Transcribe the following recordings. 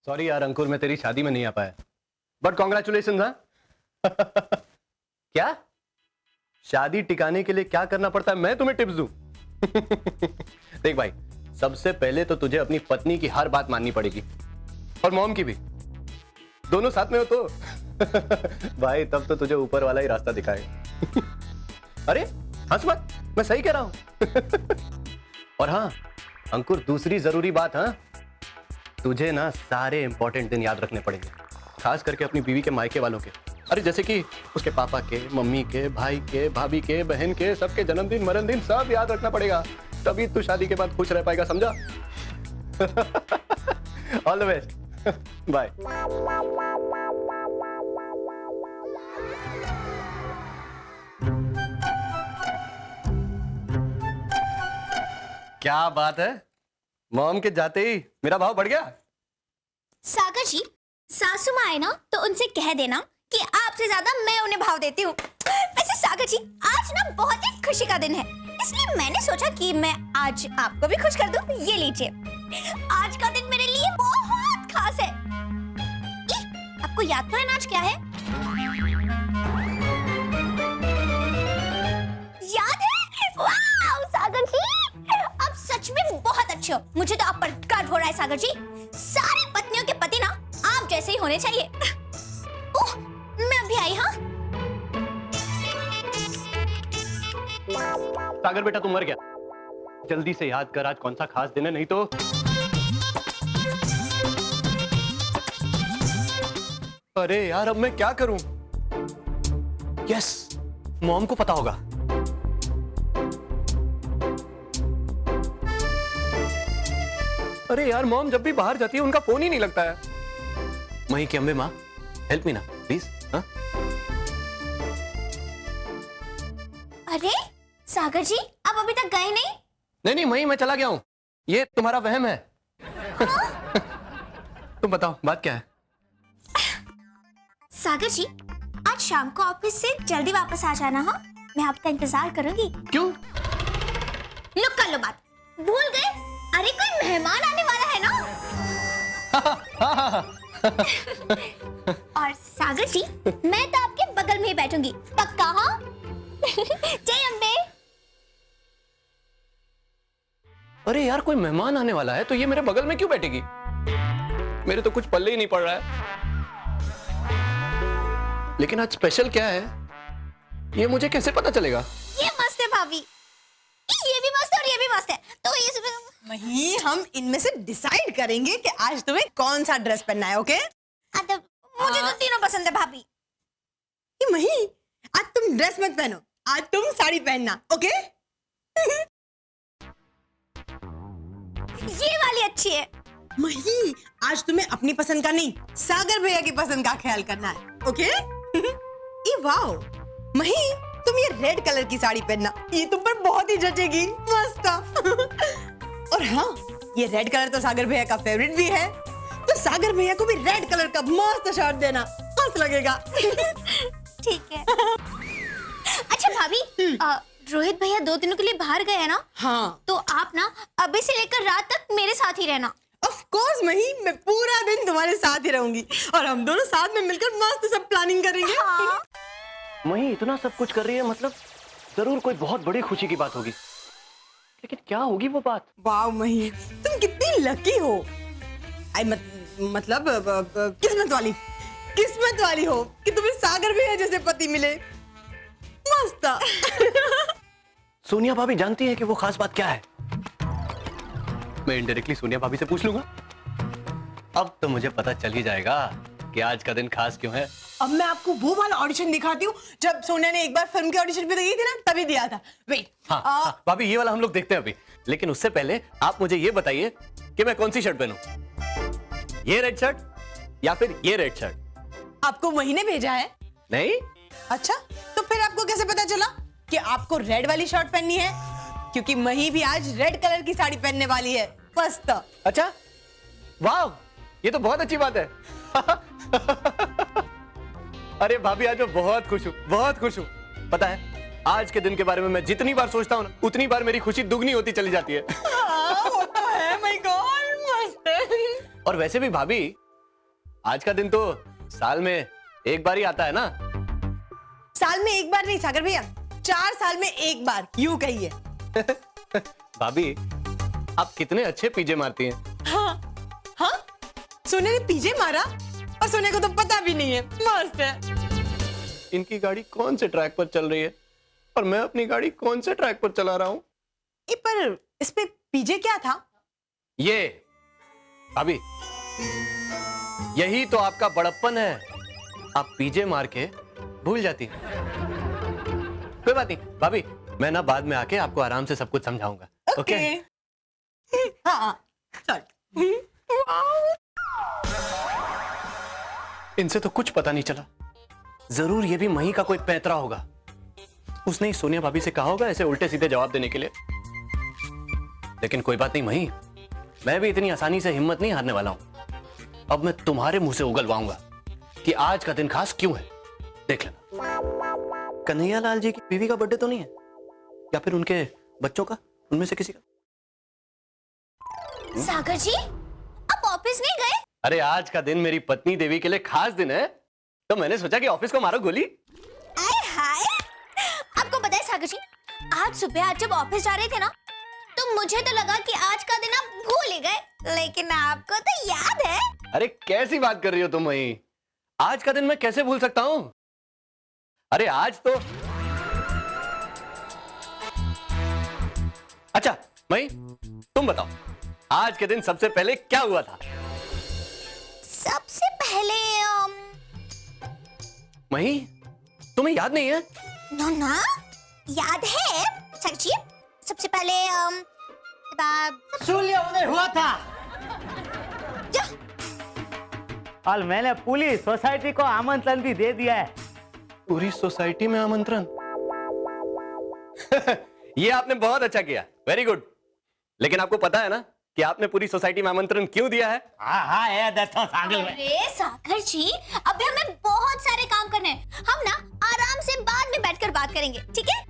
Sorry यार अंकुर, मैं तेरी शादी में नहीं आ पाया, बट कॉन्ग्रेचुलेशन। हाँ क्या शादी टिकाने के लिए क्या करना पड़ता है, मैं तुम्हें टिप्स दूं? देख भाई, सबसे पहले तो तुझे अपनी पत्नी की हर बात माननी पड़ेगी और मॉम की भी, दोनों साथ में हो तो। भाई तब तो तुझे ऊपर वाला ही रास्ता दिखाएगा। अरे हंस मत, मैं सही कह रहा हूं। और हाँ अंकुर, दूसरी जरूरी बात, हाँ तुझे ना सारे इंपॉर्टेंट दिन याद रखने पड़ेंगे, खास करके अपनी बीवी के मायके वालों के। अरे जैसे कि उसके पापा के, मम्मी के, भाई के, भाभी के, बहन के, सबके जन्मदिन, मरणदिन सब याद रखना पड़ेगा, तभी तू शादी के बाद खुश रह पाएगा, समझा? All the best, bye. क्या बात है, मॉम के जाते ही मेरा भाव बढ़ गया। सागर जी, सासू माँ आए ना तो उनसे कह देना कि आपसे ज्यादा मैं उन्हें भाव देती हूँ। वैसे सागर जी, आज ना बहुत ही खुशी का दिन है, इसलिए मैंने सोचा कि मैं आज आपको भी खुश कर दूं। ये लीजिए, आज का दिन मेरे लिए बहुत खास है। आपको याद तो है ना आज क्या है? याद है? वाह सागर जी, आप सच में बहुत अच्छे हो। मुझे तो आप पर गर्व हो रहा है सागर जी। सारी पत्नियों के पति ना आप जैसे ही होने चाहिए। ओह, मैं अभी आई। हाँ सागर बेटा, तुम मर गया, जल्दी से याद कर आज कौन सा खास दिन है, नहीं तो। अरे यार अब मैं क्या करूं? यस, मॉम को पता होगा। अरे यार मॉम जब भी बाहर जाती है उनका फोन ही नहीं लगता है। मही की अम्बे माँ, हेल्प मी ना प्लीज। हाँ अरे सागर जी, आप अभी तक गए नहीं? नहीं मही, मैं चला गया हूं, ये तुम्हारा वहम है। तुम बताओ बात क्या है? सागर जी, आज शाम को ऑफिस से जल्दी वापस आ जाना। हाँ, मैं आपका इंतजार करूंगी। क्यों? लुक कर लो बात, भूल गए? अरे कोई मेहमान आने वाला है ना। और सागर जी, मैं तो आपके बगल में ही बैठूंगी, पक्का? हाँ। जय अम्बे। अरे यार कोई मेहमान आने वाला है तो ये मेरे बगल में क्यों बैठेगी? मेरे तो कुछ पल्ले ही नहीं पड़ रहा है। लेकिन आज स्पेशल क्या है ये मुझे कैसे पता चलेगा? ये मस्त है भाभी, ये भी मस्त है और ये भी मस्त है, तो ये मही, हम इनमें से डिसाइड करेंगे कि आज तुम्हें कौन सा ड्रेस पहनना है। ओके? मुझे तो तीनों पसंद है भाभी। ये मही, आज तुम ड्रेस मत पहनो, आज तुम साड़ी पहनना। ओके? ये वाली अच्छी है। मही, आज तुम्हें अपनी पसंद का नहीं, सागर भैया की पसंद का ख्याल करना है। ओके? ये वाओ मही, तुम ये रेड कलर की साड़ी पहनना, ये तुम पर बहुत ही जचेगी, मस्त। और हाँ, ये रेड कलर तो सागर भैया का फेवरेट भी है, तो सागर भैया को भी रेड कलर का मस्त शर्ट देना, मस्त लगेगा। ठीक है। अच्छा भाभी, रोहित भैया 2 दिनों के लिए बाहर गए हैं ना? हाँ, तो आप ना अभी से लेकर रात तक मेरे साथ ही रहना। ऑफ कोर्स मही, मैं पूरा दिन तुम्हारे साथ ही रहूंगी और हम दोनों साथ में मिलकर मस्त सब प्लानिंग करेंगे। हाँ। मही इतना सब कुछ कर रही है, मतलब जरूर कोई बहुत बड़ी खुशी की बात होगी, लेकिन क्या होगी वो बात? वाह मही, तुम कितनी लकी हो। मतलब किस्मत वाली हो कि तुम्हें सागर भैया जैसे पति मिले, मस्त। सोनिया भाभी जानती है कि वो खास बात क्या है? मैं इनडायरेक्टली सोनिया भाभी से पूछ लूंगा। अब तो मुझे पता चल ही जाएगा कि आज का दिन खास क्यों है। अब मैं आपको वो वाला ऑडिशन दिखाती हूँ जब सोनिया ने एक बार फिल्म के ऑडिशन पे गई थी ना, तभी दिया था। वेट। हाँ, भाभी ये वाला हम लोग देखते हैं अभी, लेकिन उससे पहले आप मुझे ये बताइए कि मैं कौन सी शर्ट पहनूं, ये रेड शर्ट या फिर ये रेड शर्ट? आपको वही ने भेजा है? नहीं। अच्छा, तो फिर आपको कैसे पता चला कि आपको रेड वाली शर्ट पहननी है? क्योंकि मही भी आज रेड कलर की साड़ी पहनने वाली है, मस्त। अच्छा, वाह, ये तो बहुत अच्छी बात है। अरे भाभी आज मैं बहुत खुश हूँ, बहुत खुश हूँ। पता है आज के दिन के बारे में मैं जितनी बार सोचता हूँ ना, उतनी बार मेरी खुशी दुगनी होती चली जाती है। वो तो है, माय गॉड, मस्त। और वैसे भी भाभी, आज का दिन तो साल में एक बार ही आता है ना। साल में एक बार नहीं सागर भैया, 4 साल में एक बार, यूं कहिए। भाभी आप कितने अच्छे पीजे मारती हैं। हाँ हाँ, सोने ने पीछे मारा और सोने को तो पता भी नहीं है। मस्त है। इनकी गाड़ी कौन से ट्रैक पर चल रही है और मैं अपनी गाड़ी कौन से ट्रैक पर चला रहा हूं। पर इस पे पीछे क्या था? ये भाभी, यही तो आपका बड़प्पन है। आप पीजे मार के भूल जाती हैं। कोई बात नहीं भाभी, मैं ना बाद में आके आपको आराम से सब कुछ समझाऊंगा। ओके? हाँ चल। इनसे तो कुछ पता नहीं चला। जरूर ये भी मही का कोई पैतरा होगा। उसने ही सोनिया भाभी से कहा होगा ऐसे उल्टे सीधे जवाब देने के लिए। लेकिन कोई बात नहीं मही, मैं भी इतनी आसानी से हिम्मत नहीं हारने वाला हूं। अब मैं तुम्हारे मुंह से उगलवाऊंगा कि आज का दिन खास क्यों है। देख लेना। कन्हैया लाल जी की बीवी का बर्थडे तो नहीं है, या फिर उनके बच्चों का, उनमें से किसी का। सागर जी, आप ऑफिस नहीं गए? अरे आज का दिन मेरी पत्नी देवी के लिए खास दिन है, तो मैंने सोचा कि ऑफिस को मारो गोली। आए हाय, आपको पता है सागर जी, आज सुबह आज जब ऑफिस जा रहे थे ना, तो मुझे तो लगा कि आज का दिन आप भूल ही गए, लेकिन आपको तो याद है। अरे कैसी बात कर रही हो तुम मही? आज का दिन मैं कैसे भूल सकता हूं? अरे आज तो अच्छा मही, तुम बताओ आज के दिन सबसे पहले क्या हुआ था? सबसे पहले मही, तुम्हें याद नहीं है? ना याद है सागर जी। सबसे पहले सूर्य उदय हुआ था। जा, और मैंने पूरी सोसाइटी को आमंत्रण भी दे दिया है। पूरी सोसाइटी में आमंत्रण? ये आपने बहुत अच्छा किया, वेरी गुड। लेकिन आपको पता है ना कि आपने पूरी सोसाइटी में आमंत्रण क्यों दिया है? हाँ हाँ, ये दसों सांगल में। अरे सागर जी, अभी हमें बहुत सारे काम करने हैं। हम ना आराम से बाद में बैठकर बात करेंगे, ठीक है?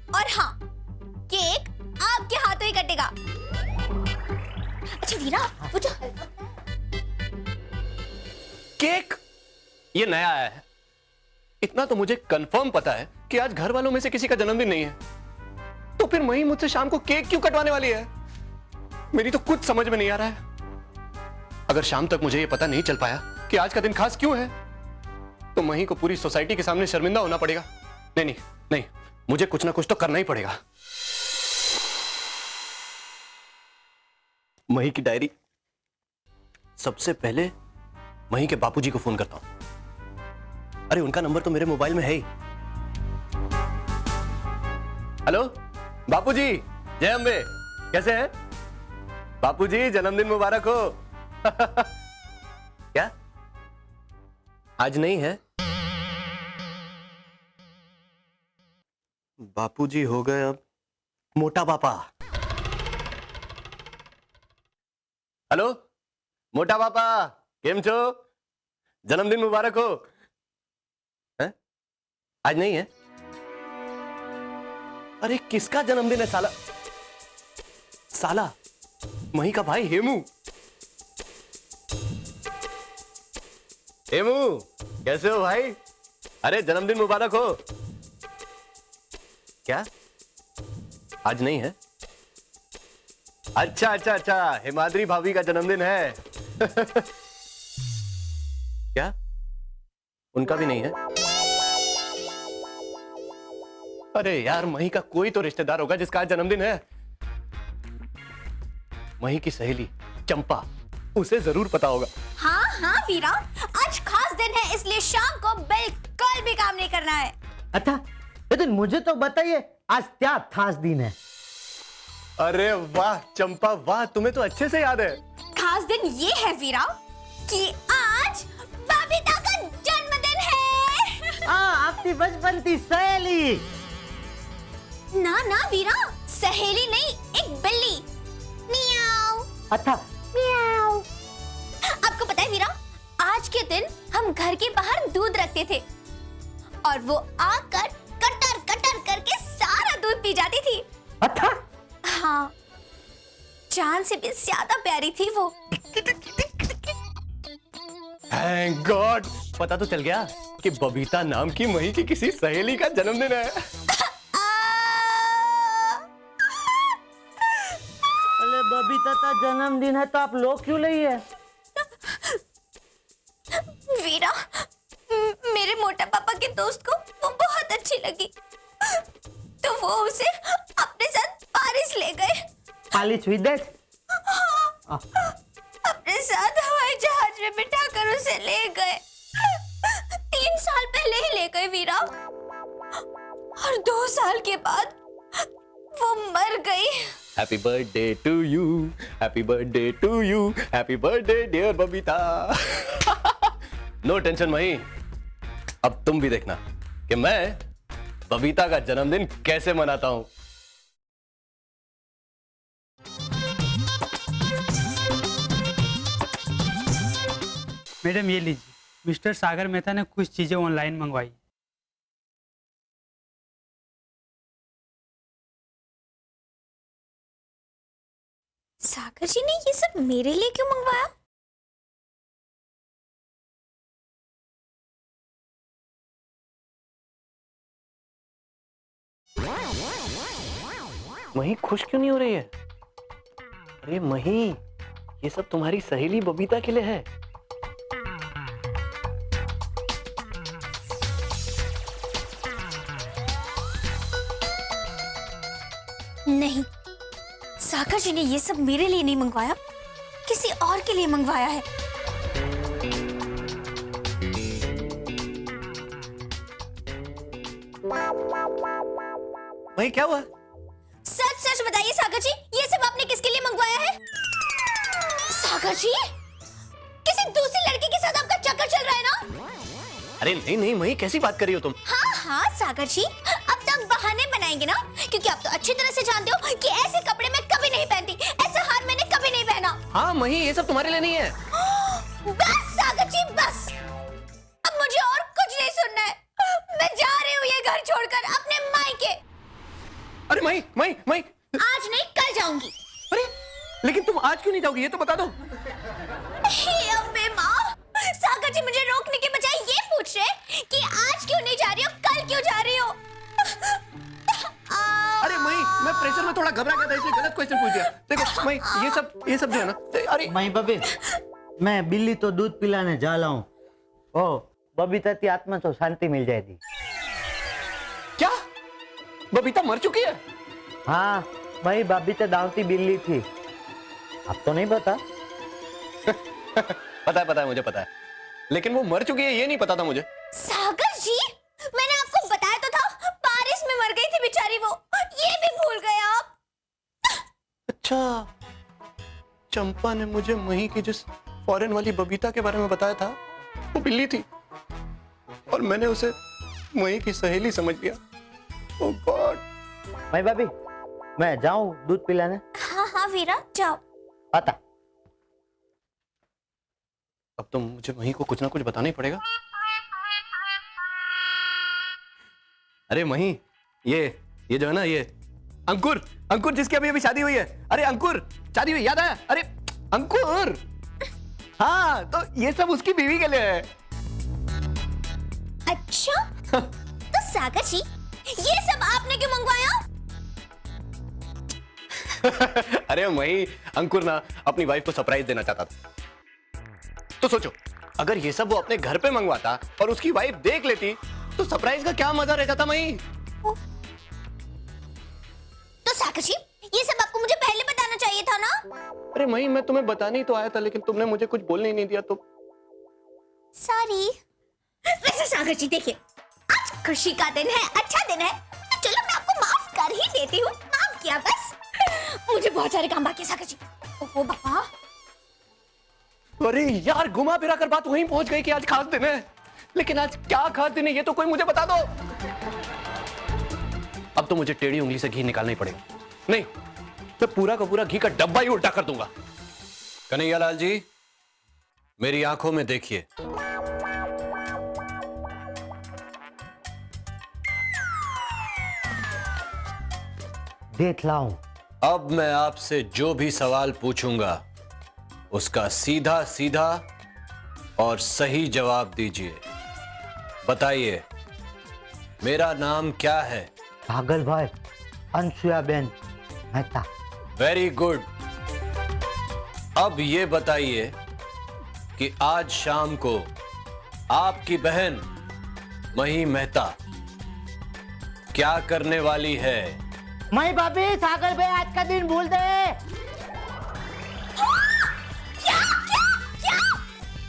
और हाँ, केक आपके हाथों ही कटेगा। अच्छा वीरा, वो जो केक? ये नया आया है। इतना तो मुझे कंफर्म पता है कि आज घर वालों में से किसी का जन्मदिन नहीं है, तो फिर मही मुझसे शाम को केक क्यों कटवाने वाली है? मेरी तो कुछ समझ में नहीं आ रहा है। अगर शाम तक मुझे ये पता नहीं चल पाया कि आज का दिन खास क्यों है, तो मही को पूरी सोसाइटी के सामने शर्मिंदा होना पड़ेगा। नहीं नहीं नहीं, मुझे कुछ ना कुछ तो करना ही पड़ेगा। मही की डायरी। सबसे पहले मही के बापूजी को फोन करता हूं। अरे उनका नंबर तो मेरे मोबाइल में है ही। हेलो बापूजी, जय अम्बे, कैसे हैं? बापूजी जन्मदिन मुबारक हो। क्या आज नहीं है? बापूजी हो गए अब मोटा पापा। हेलो मोटा पापा, केम छो? जन्मदिन मुबारक हो। हैं? आज नहीं है? अरे किसका जन्मदिन है साला? साला मही का भाई हेमू। हेमू कैसे हो भाई? अरे जन्मदिन मुबारक हो। क्या आज नहीं है? अच्छा अच्छा अच्छा, हिमाद्री भाभी का जन्मदिन है। क्या उनका भी नहीं है? अरे यार, मही का कोई तो रिश्तेदार होगा जिसका आज जन्मदिन है। मही की सहेली चंपा, उसे जरूर पता होगा। हाँ हाँ वीरा, आज खास दिन है, इसलिए शाम को बिल्कुल भी काम नहीं करना है। अच्छा, लेकिन मुझे तो बताइए आज क्या खास दिन है? अरे वाह चंपा वाह, तुम्हें तो अच्छे से याद है। खास दिन ये है वीरा कि आज बबीता का जन्मदिन है। आपकी बचपन की सहेली। ना ना वीरा, सहेली नहीं, एक बिल्ली। मियाऊ। अच्छा, मियाऊ। आपको पता है वीरा, आज के दिन हम घर के बाहर दूध रखते थे और वो आकर कटर कटर करके सारा दूध पी जाती थी। अच्छा, हाँ, जान से भी ज्यादा प्यारी थी वो। थैंक गॉड, पता तो चल गया कि बबीता नाम की मही की किसी सहेली का जन्मदिन है। अरे बबीता का जन्मदिन है तो आप लोग क्यों नहीं है? वीरा, मेरे मोटा पापा के दोस्त को वो बहुत अच्छी लगी, तो वो उसे अपने साथ पारिस ले गए। पालिश विदेश? अपने साथ हवाई जहाज में बिठाकर उसे ले गए। 3 साल पहले ही ले गए वीरा, और 2 साल के बाद वो मर गई। Happy birthday to you, happy birthday to you, happy birthday dear Babita. No tension Mahi, अब तुम भी देखना कि मैं बबीता का जन्मदिन कैसे मनाता हूं। मैडम ये लीजिए, मिस्टर सागर मेहता ने कुछ चीजें ऑनलाइन मंगवाई। सागर जी ने ये सब मेरे लिए क्यों मंगवाया? मही खुश क्यों नहीं हो रही है? अरे मही, ये सब तुम्हारी सहेली बबीता के लिए है। नहीं, सागर जी ने ये सब मेरे लिए नहीं मंगवाया, किसी और के लिए मंगवाया है। मही क्या हुआ? सच सच बताइए सागर जी, ये सब आपने किसके लिए मंगवाया है? सागर जी, किसी दूसरी लड़की के साथ आपका चक्कर चल रहा है ना? अरे नहीं नहीं मही, कैसी बात कर रही हो तुम? हाँ हाँ सागर जी, अब तक बहाने बनाएंगे ना, क्योंकि आप तो अच्छी तरह से जानते हो कि ऐसे कपड़े मैं कभी नहीं पहनती, ऐसा हार मैंने कभी नहीं पहना। हाँ मही, ये सब तुम्हारे लिए नहीं है। बस सागर जी बस, अब मुझे और कुछ नहीं सुनना है। मैं जा रही हूँ ये घर छोड़कर अपने मायके। अरे मही मही मही, आज नहीं कल जाऊंगी। अरे लेकिन तुम आज क्यों नहीं जाओगी, ये तो बता दो। हे अम्बे माँ, सागर जी मुझे रोकने के बजाय ये पूछ रहे कि आज क्यों नहीं जा रही हो, कल क्यों जा रही हो? अरे मही, मैं प्रेशर में थोड़ा घबरा गया था इसलिए गलत क्वेश्चन पूछ दिया। देखो मही, ये सब जो है ना, अरे मई बबी, मैं बिल्ली तो दूध पिलाने जा रहा हूँ। ओ बबीता की आत्मा को शांति मिल जाएगी। क्या बबीता मर चुकी है? हाँ, मई बबीता दावती बिल्ली थी, अब तो नहीं पता। पता है मुझे पता है, लेकिन वो मर चुकी है ये नहीं पता था मुझे। सागर जी, मैंने आपको बताया तो था, बारिश में मर गई थी बेचारी वो, ये भी भूल गए आप। अच्छा, चंपा ने मुझे मही की जिस फॉरेन वाली बबीता के बारे में बताया था वो बिल्ली थी, और मैंने उसे मही की सहेली समझ लिया। ओह गॉड। मई बबी, मैं जाऊं दूध पिलाने? हाँ हाँ वीरा, जाओ। आता। अब तो मुझे मही को कुछ ना कुछ बताना ही पड़ेगा। अरे मही, ये जो है ना, ये अंकुर जिसकी अभी शादी हुई है। अरे अंकुर, शादी हुई, याद आया? अरे अंकुर, हाँ तो ये सब उसकी बीवी के लिए है। अच्छा, तो सागर जी, ये सब आपने क्यों मंगवाया? अरे मही, अंकुर ना अपनी वाइफ को सरप्राइज देना चाहता था। तो सोचो, अगर ये सब वो अपने घर पे मंगवाता और उसकी वाइफ देख लेती तो सरप्राइज का क्या मजा रह जाता मही। तो सागर जी, ये सब आपको मुझे पहले बताना चाहिए था ना? अरे मही, मैं तुम्हें बताने ही तो आया था, लेकिन तुमने मुझे कुछ बोलने ही नहीं दिया तो। सॉरी। वैसे सागर जी देखिए, आज खुशी का दिन है, अच्छा दिन है, तो चलो मैं आपको माफ कर ही देती हूँ। माफ किया बस, मुझे बहुत सारे काम बाकी है सागर जी। ओहो बाबा। अरे यार, घुमा फिरा कर बात वहीं पहुंच गई कि आज खास दिन है, लेकिन आज क्या खास दिन है ये तो कोई मुझे बता दो। अब तो मुझे टेढ़ी उंगली से घी निकालना ही पड़ेगा, नहीं मैं पूरा का पूरा घी का डब्बा ही उल्टा कर दूंगा। कन्हैयालाल जी, मेरी आंखों में देखिए। देख लाऊं। अब मैं आपसे जो भी सवाल पूछूंगा उसका सीधा सीधा और सही जवाब दीजिए। बताइए, मेरा नाम क्या है? पागल भाई, अनसुयाबेन मेहता। Very good. अब ये बताइए कि आज शाम को आपकी बहन मही मेहता क्या करने वाली है? मैं भाभी, सागर भाई आज का दिन भूल दे।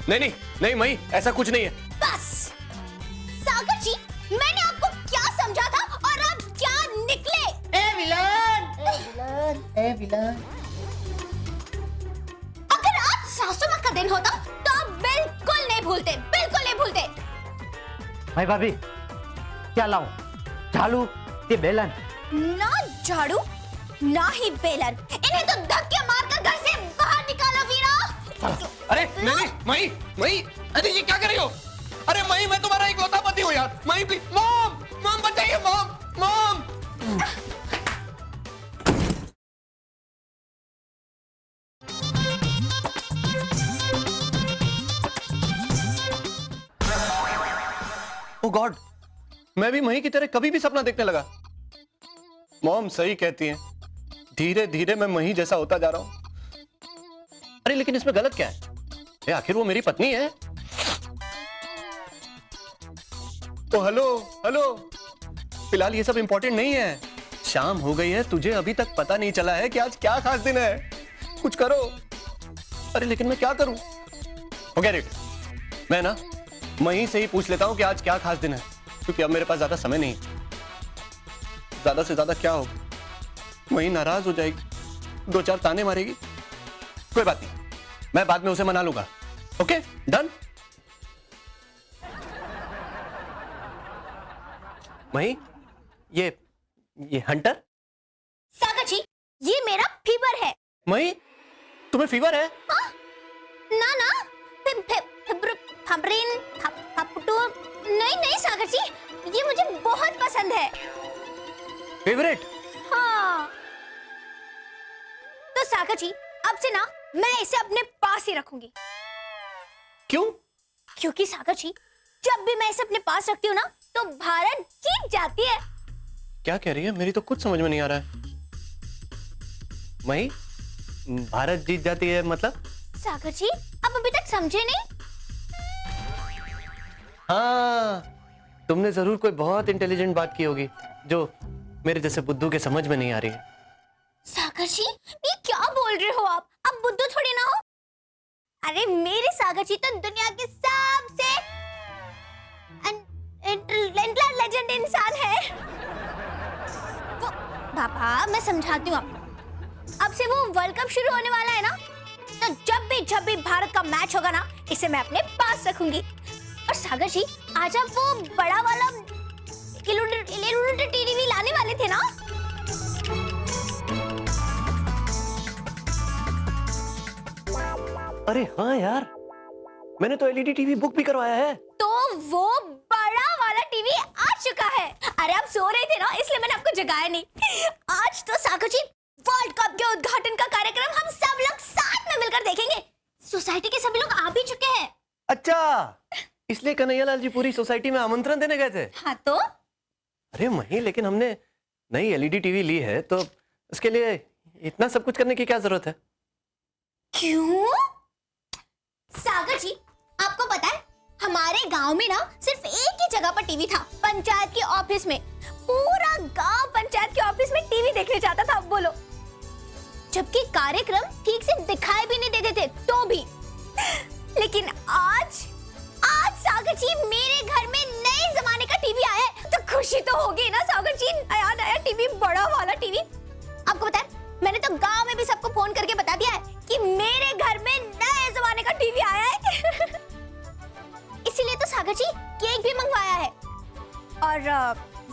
नहीं नहीं नहीं मही, ऐसा कुछ नहीं है। बस सागर जी, मैंने आपको क्या समझा था और आप क्या निकले? अगर आज सासू माँ का दिन होता तो आप बिल्कुल नहीं भूलते, बिल्कुल नहीं भूलते। मैं भाभी, क्या लाऊं? झाड़ू के बेलन? ना झाड़ू ना ही बेलन, इन्हें तो धक्के मारकर घर से बाहर निकालो वीरा। अरे नहीं मही, मही, अरे ये क्या कर रही हो? अरे मही, मैं तुम्हारा इकलौता पति हूँ यार। मही प्लीज, मॉम, मॉम बचाइए, मॉम, मॉम। ओ गॉड, मैं भी मही की तरह कभी भी सपना देखने लगा। मॉम सही कहती हैं, धीरे धीरे मैं मही जैसा होता जा रहा हूं। अरे लेकिन इसमें गलत क्या है? आखिर वो मेरी पत्नी है। तो हेलो हेलो, फिलहाल ये सब इंपॉर्टेंट नहीं है। शाम हो गई है, तुझे अभी तक पता नहीं चला है कि आज क्या खास दिन है। कुछ करो। अरे लेकिन मैं क्या करूं? Forget it. मैं ना मही से ही पूछ लेता हूं कि आज क्या खास दिन है, क्योंकि अब मेरे पास ज्यादा समय नहीं। ज्यादा से ज्यादा क्या होगा? मही नाराज हो जाएगी, 2-4 ताने मारेगी। कोई बात नहीं, मैं बाद में उसे मना लूंगा। Okay, done. मही, ये हंटर? सागर जी, ये मेरा फीवर है। मही, तुम्हें फीवर है? हाँ? ना फबरीन फपटू, नहीं सागर जी, ये मुझे बहुत पसंद है। फेवरेट? हाँ। तो सागर जी, अब से ना मैं इसे अपने पास ही रखूंगी। क्यों? क्योंकि सागर जी, जब भी मैं इसे अपने पास रखती हूँ ना, तो भारत जीत जाती है। क्या कह रही है? मेरी तो कुछ समझ में नहीं आ रहा है। मही, भारत जीत जाती है मतलब? सागर जी, आप अभी तक समझे नहीं? हाँ, तुमने जरूर कोई बहुत इंटेलिजेंट बात की होगी जो मेरे जैसे बुद्धू के समझ में नहीं आ रही है। सागर जी, ये क्या बोल रहे हो आप बुद्धू थोड़ी ना हो। अरे मेरे सागर जी तो दुनिया के सबसे लेजेंड इंसान है। वो पापा, मैं समझाती हूँ आपको। अब से वो वर्ल्ड कप शुरू होने वाला है ना, तो जब भी भारत का मैच होगा ना, इसे मैं अपने पास रखूंगी। और सागर जी, आज आप वो बड़ा वाला टीवी लाने वाले थे ना? अरे हाँ यार, मैंने तो एलईडी टीवी बुक भी करवाया है। तो वो बड़ा वाला टीवी आ चुका है। अरे आप सो रहे थे ना, इसलिए मैंने आपको जगाया नहीं। आज तो सागर जी, वर्ल्ड कप के उद्घाटन का कार्यक्रम हम सब लोग साथ में मिलकर देखेंगे। सोसाइटी के सभी लोग आ भी चुके हैं। अच्छा, इसलिए कन्हैयालाल जी पूरी सोसाइटी में आमंत्रण देने गए थे? हाँ तो? अरे मही, लेकिन हमने नई एलईडी टीवी ली है, तो उसके लिए इतना सब कुछ करने की क्या जरूरत है? क्यों? सागर जी, आपको पता है, हमारे गांव में ना सिर्फ एक ही जगह पर टीवी था, पंचायत के ऑफिस में। पूरा गांव पंचायत के ऑफिस में टीवी देखने जाता था। अब बोलो, जबकि कार्यक्रम ठीक से दिखाई भी नहीं देते थे तो भी। लेकिन आज सागर जी, मेरे घर में नए जमाने का टीवी आया है, तो खुशी तो होगी ना सागर जी। नया टीवी, बड़ा वाला टीवी। आपको पता है, मैंने तो गांव में भी सबको फोन करके बता दिया है कि मेरे घर में नए जमाने का टीवी आया है। इसीलिए तो सागर जी, केक भी मंगवाया है। और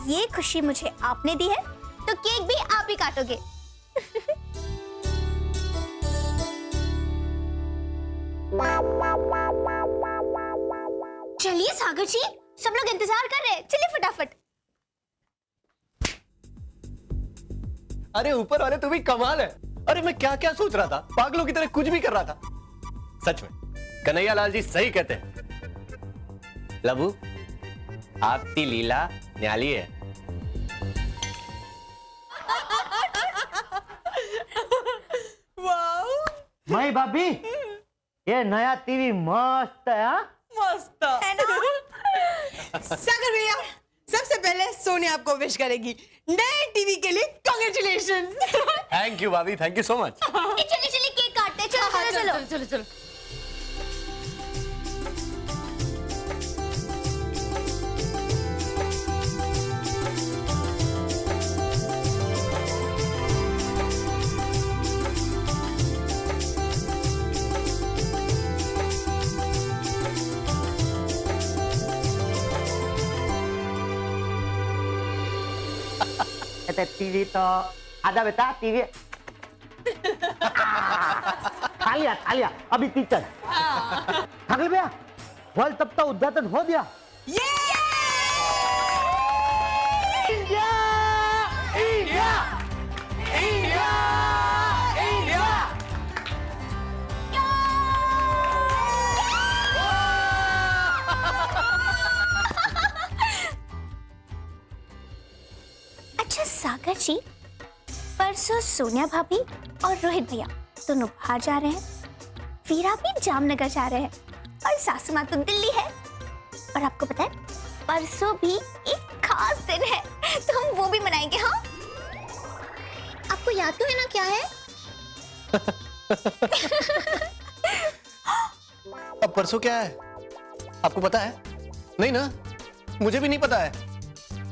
ये खुशी मुझे आपने दी है, तो केक भी आप ही काटोगे। चलिए सागर जी, सब लोग इंतजार कर रहे हैं, चलिए फटाफट। अरे ऊपर वाले, तू भी कमाल है। अरे मैं क्या क्या सोच रहा था, पागलों की तरह कुछ भी कर रहा था। सच में कन्हैया लाल जी सही कहते हैं। लबू, आपकी लीला न्याली है। वाओ, मई भाभी, ये नया टीवी मस्त है। हाँ, मस्त है ना? सागर भैया, सबसे पहले सोनिया आपको विश करेगी नए टीवी के लिए। कांग्रेचुलेशन। थैंक यू भाभी, थैंक यू सो मच। चलिए चलिए केक काटते हैं। चलो चलो चलो चलो। टीवी तो आजा बेटा, टीवी खा लिया अभी टीचर ठाकुर भैया, वर्ल्ड कप का उद्घाटन हो गया। India India India India. अच्छा सागर जी, परसों सोनिया भाभी और रोहित भैया दोनों बाहर जा रहे हैं, वीरा भी जामनगर जा रहे हैं और सासू माँ तो दिल्ली है। और आपको पता है परसों भी एक खास दिन है, तो हम वो भी मनाएंगे। हाँ, आपको याद तो है ना क्या है? अब परसों क्या है आपको पता है? नहीं ना, मुझे भी नहीं पता है।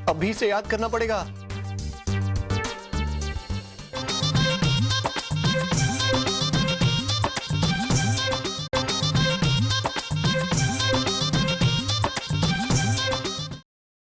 अभी से याद करना पड़ेगा।